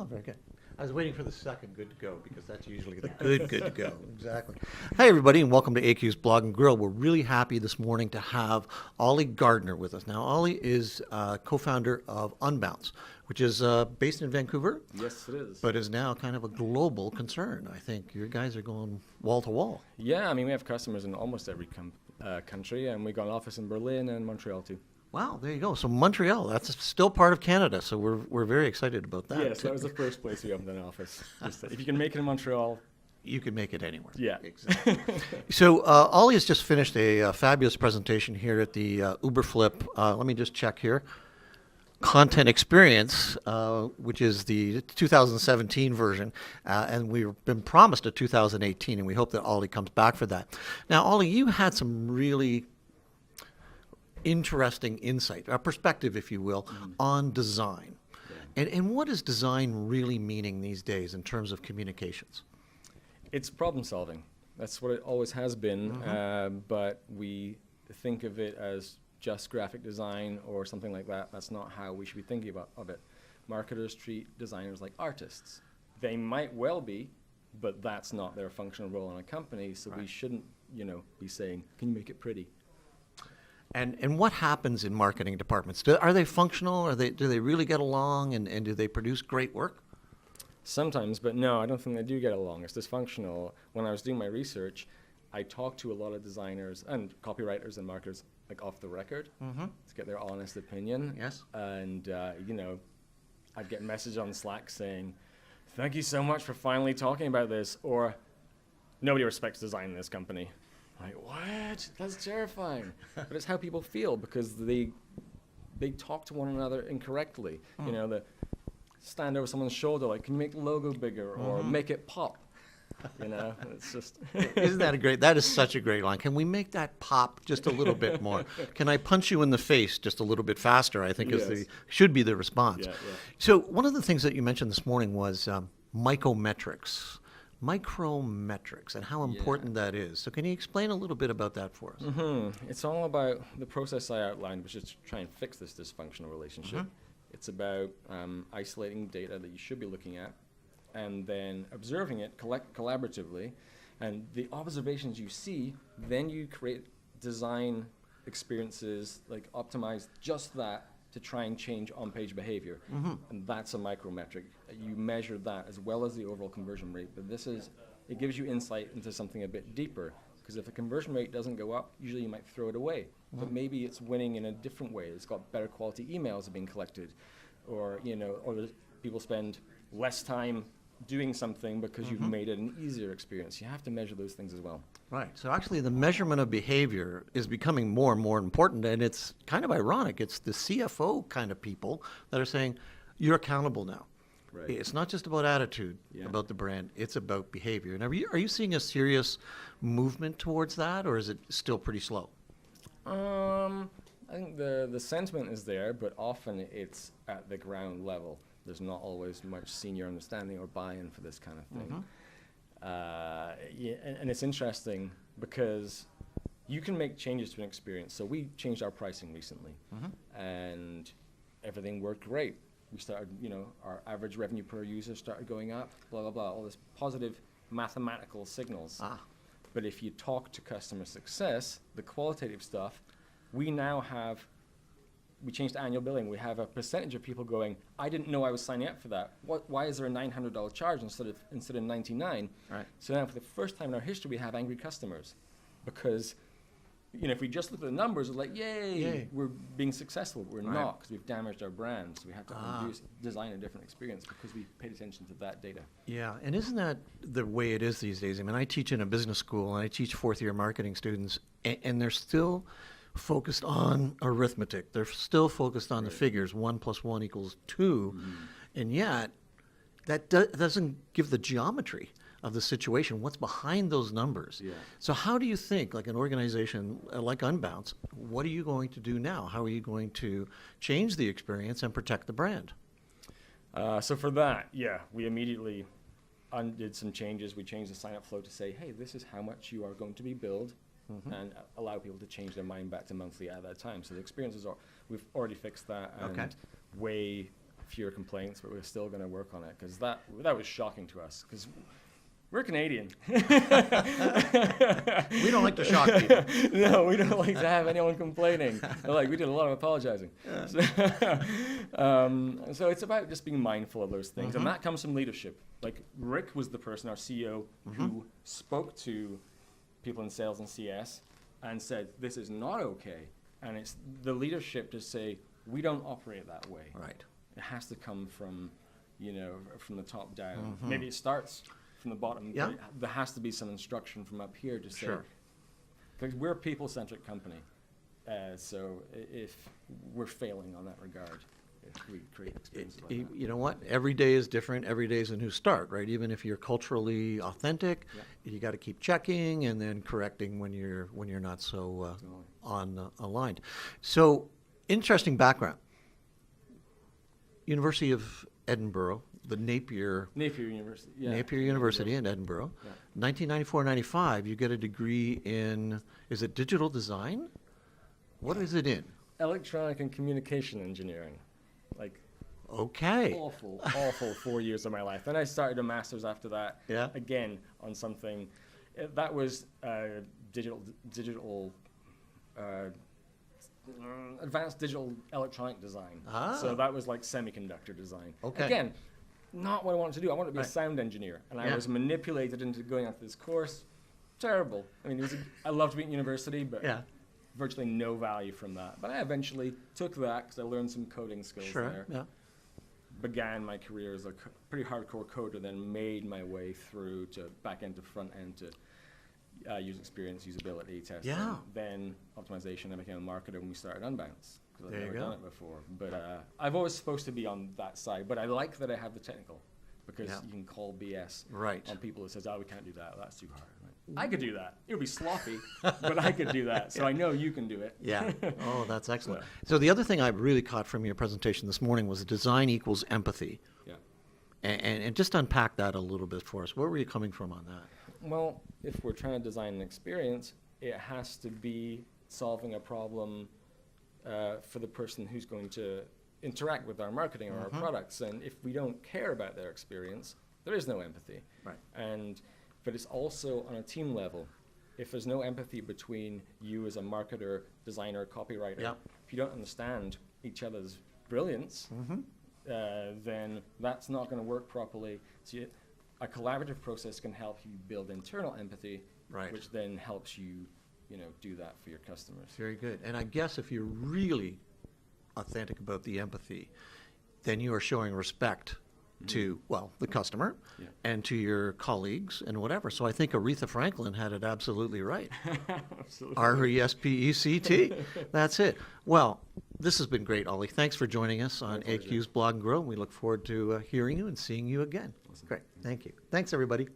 very good. I was waiting for the second good to go because that's usually the good to go. Exactly. Hey, everybody, and welcome to AQ's Blog and Grill. We're really happy this morning to have Oli Gardner with us. Now, Oli is co-founder of Unbounce, which is based in Vancouver. Yes, it is. But is now kind of a global concern. I think your guys are going wall to wall. Yeah, I mean, we have customers in almost every country, and we got an office in Berlin and Montreal too. Wow, there you go. So Montreal, that's still part of Canada. So we're very excited about that. Yes, that was the first place we opened an office. Just if you can make it in Montreal, you can make it anywhere. Yeah, exactly. So Oli has just finished a fabulous presentation here at the Uberflip. Let me just check here. Content Experience, which is the 2017 version, and we've been promised a 2018, and we hope that Oli comes back for that. Now, Oli, you had some really interesting insight, a perspective, if you will, on design. Yeah. And what is design really meaning these days in terms of communications? It's problem solving. That's what it always has been, but we think of it as just graphic design or something like that. That's not how we should be thinking of it. Marketers treat designers like artists. They might well be, but that's not their functional role in a company, so we shouldn't, be saying, can you make it pretty? And what happens in marketing departments? Are they functional? Do they really get along, and do they produce great work? Sometimes, but no, I don't think they do get along. It's dysfunctional. When I was doing my research, I talked to a lot of designers and copywriters and marketers, like off the record, to get their honest opinion. Yes. And, I'd get a message on Slack saying, thank you so much for finally talking about this, or nobody respects design in this company. Like, what? That's terrifying. But it's how people feel because they talk to one another incorrectly. They stand over someone's shoulder like, can you make the logo bigger or make it pop? It's just. Isn't that that is such a great line. Can we make that pop just a little bit more? Can I punch you in the face just a little bit faster? I think should be the response. Yeah. So one of the things that you mentioned this morning was micrometrics and how important that is. So can you explain a little bit about that for us? It's all about the process I outlined, which is to try and fix this dysfunctional relationship. It's about isolating data that you should be looking at and then observing it collaboratively. And the observations you see, then you create design experiences, like optimize just that to try and change on-page behavior. And that's a micrometric. You measure that as well as the overall conversion rate. But it gives you insight into something a bit deeper. Because if the conversion rate doesn't go up, usually you might throw it away. But maybe it's winning in a different way. It's got better quality emails are being collected. Or people spend less time doing something because you've made it an easier experience. You have to measure those things as well. Right. So actually the measurement of behavior is becoming more and more important, and it's kind of ironic. It's the CFO kind of people that are saying, you're accountable now. Right. It's not just about attitude, about the brand. It's about behavior. And are you seeing a serious movement towards that, or is it still pretty slow? I think the sentiment is there, but often it's at the ground level. There's not always much senior understanding or buy-in for this kind of thing. And it's interesting because you can make changes to an experience. So we changed our pricing recently, and everything worked great. We started, our average revenue per user started going up, blah, blah, blah, all this positive mathematical signals. But if you talk to customer success, the qualitative stuff, we changed to annual billing. We have a percentage of people going, I didn't know I was signing up for that. Why is there a $900 charge instead of $99? Right. So now for the first time in our history, we have angry customers because, if we just look at the numbers, it's like, yay. We're being successful. We're not, because we've damaged our brand. So we have to design a different experience because we paid attention to that data. Yeah, and isn't that the way it is these days? I mean, I teach in a business school, and I teach fourth-year marketing students, and they're still focused on arithmetic. They're still focused on the figures, 1 + 1 = 2, and yet that doesn't give the geometry of the situation, what's behind those numbers. So how do you think, like an organization like Unbounce, what are you going to do now? How are you going to change the experience and protect the brand? So for that, we immediately undid some changes. We changed the sign-up flow to say, hey, this is how much you are going to be billed, and allow people to change their mind back to monthly at that time. So the experiences we've already fixed that, and way fewer complaints, but we're still going to work on it because that was shocking to us because we're Canadian. We don't like to shock people. No, we don't like to have anyone complaining. Like we did a lot of apologizing. So it's about just being mindful of those things, and that comes from leadership. Like Rick was the person, our CEO, who spoke to people in sales and CS and said, "This is not okay." And it's the leadership to say, "We don't operate that way." Right. It has to come from, from the top down. Maybe it starts from the bottom. Yeah. But there has to be some instruction from up here to say, Sure. because we're a people-centric company, so if we're failing on that regard, if we create experiences like that. You know what? Every day is different. Every day is a new start, right? Even if you're culturally authentic, you got to keep checking and then correcting when you're not so aligned. So, interesting background. University of Edinburgh, the Napier University. Yeah. Napier University in Edinburgh. Yeah. 1994-95, you get a degree in, is it digital design? What is it in? Electronic and communication engineering. Like, Okay. awful 4 years of my life. Then I started a master's after that. Yeah. Again, on something that was digital advanced digital electronic design. So that was like semiconductor design. Okay. Again, not what I wanted to do. I wanted to be a sound engineer, and I was manipulated into going onto this course. Terrible. I mean, I loved being at university, but virtually no value from that. But I eventually took that because I learned some coding skills there. Yeah. Began my career as a pretty hardcore coder, then made my way through to back end to front end to user experience, usability testing. Yeah. Then optimization. I became a marketer when we started Unbounce because I've There you never go. done it before. But I've always supposed to be on that side. But I like that I have the technical because you can call BS Right. on people that says, "Oh, we can't do that. That's too hard." I could do that. It would be sloppy, but I could do that. So I know you can do it. Yeah. Oh, that's excellent. So the other thing I really caught from your presentation this morning was design equals empathy. Yeah. And just unpack that a little bit for us. Where were you coming from on that? Well, if we're trying to design an experience, it has to be solving a problem for the person who's going to interact with our marketing or our products. And if we don't care about their experience, there is no empathy. Right. But it's also on a team level. If there's no empathy between you as a marketer, designer, copywriter, if you don't understand each other's brilliance, then that's not going to work properly. So a collaborative process can help you build internal empathy, which then helps you, do that for your customers. Very good. And I guess if you're really authentic about the empathy, then you are showing respect to, well, the customer and to your colleagues and whatever. So I think Aretha Franklin had it absolutely right. Absolutely. R-E-S-P-E-C-T. That's it. Well, this has been great, Oli. Thanks for joining us on pleasure. AQ's Blog and Grow. We look forward to hearing you and seeing you again. Awesome. Great. Thank you. Thanks, everybody.